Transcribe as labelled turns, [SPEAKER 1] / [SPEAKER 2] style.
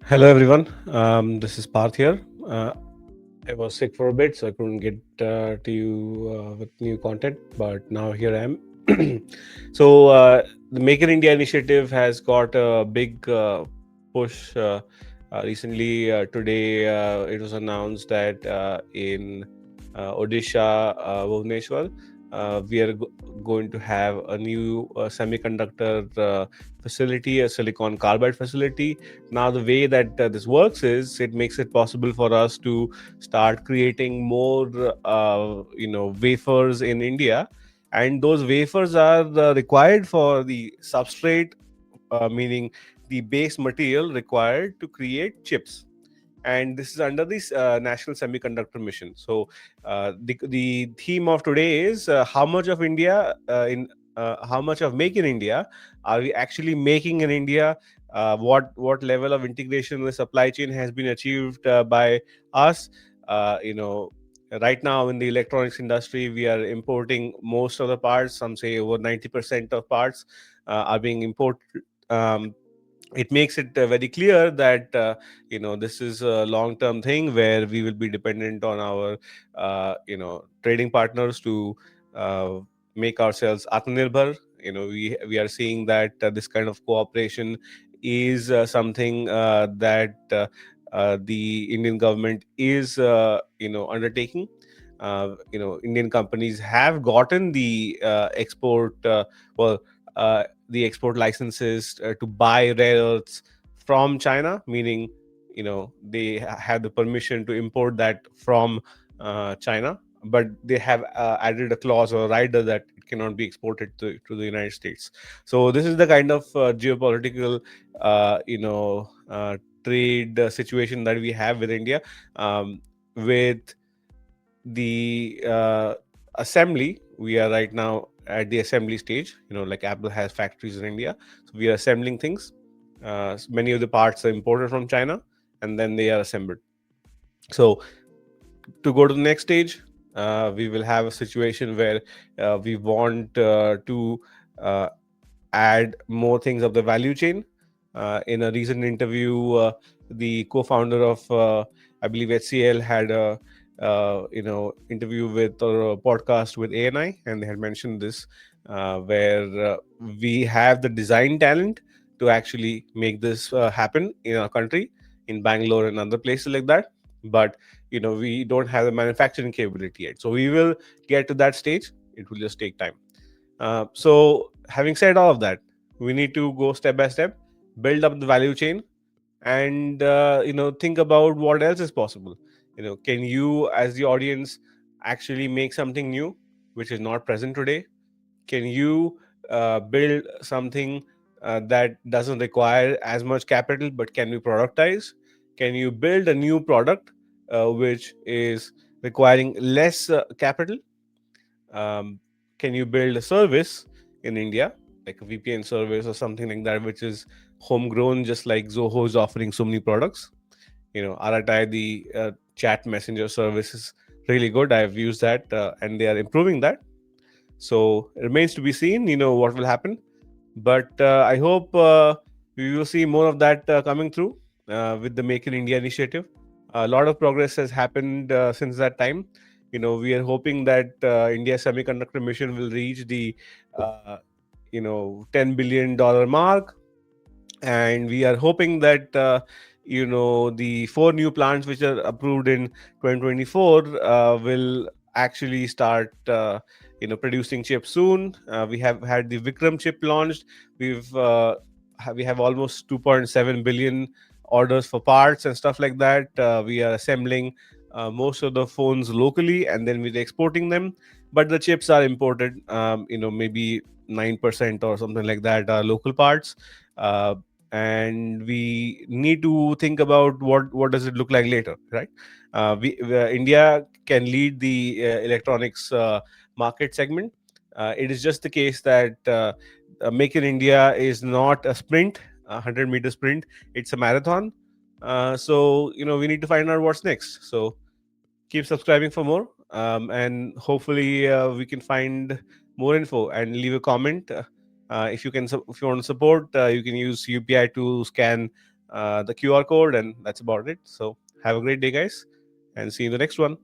[SPEAKER 1] Hello, everyone. This is Parth here. I was sick for a bit, so I couldn't get to you with new content, but now here I am. The Make in India initiative has got a big push recently. Today, it was announced that in Odisha, Bhubaneswar, we are going to have a new semiconductor facility, a silicon carbide facility. Now the way that this works is it makes it possible for us to start creating more wafers in India, and those wafers are required for the substrate, meaning the base material required to create chips. And this is under this national semiconductor mission. So the theme of today is how much of India in how much of make in India are we actually making in India. What level of integration in the supply chain has been achieved by us. Right now in the electronics industry, we are importing most of the parts. Some say over 90% of parts are being imported. um, it makes it very clear that this is a long term thing where we will be dependent on our trading partners to uh, make ourselves atmanirbhar. We are seeing that this kind of cooperation is something that the Indian government is undertaking. Indian companies have gotten the well the export licenses to buy rare earths from China, meaning they have the permission to import that from China, but they have added a clause or a rider that it cannot be exported to the United States. So this is the kind of geopolitical, trade situation that we have with India, with the assembly. We are right now at the assembly stage. Like Apple has factories in India, so we are assembling things. Many of the parts are imported from China, and then they are assembled. So to go to the next stage, we will have a situation where we want to uh, add more things of the value chain. In a recent interview, the co-founder of, I believe, HCL had a interview with, or a podcast with ANI, and they had mentioned this, where we have the design talent to actually make this happen in our country, in Bangalore and other places like that. But we don't have the manufacturing capability yet, so we will get to that stage. It will just take time. So, having said all of that, we need to go step by step, build up the value chain, and think about what else is possible. Can you, as the audience, actually make something new which is not present today? Can you build something that doesn't require as much capital but can be productized? Can you build a new product which is requiring less capital? um, can you build a service in India, like a VPN service or something like that, which is homegrown, just like Zoho is offering so many products? RTI, the chat messenger service, is really good. I've used that, and they are improving that. So it remains to be seen, what will happen. But I hope we will see more of that coming through with the Make in India initiative. A lot of progress has happened since that time. We are hoping that India Semiconductor Mission will reach the uh, $10 billion mark, and we are hoping that the four new plants which are approved in 2024 will actually start producing chips soon. We have had the Vikram chip launched. We have almost 2.7 billion orders for parts and stuff like that. We are assembling most of the phones locally, and then we're exporting them, but the chips are imported. Maybe 9% or something like that are local parts. uh, and we need to think about what does it look like later, right? India can lead the electronics market segment. It is just the case that Make in India is not a sprint, a 100-meter sprint. It's a marathon. So we need to find out what's next. So keep subscribing for more, and hopefully we can find more info, and leave a comment. If you want to support, you can use UPI to scan the QR code, and that's about it. So have a great day, guys, and see you in the next one.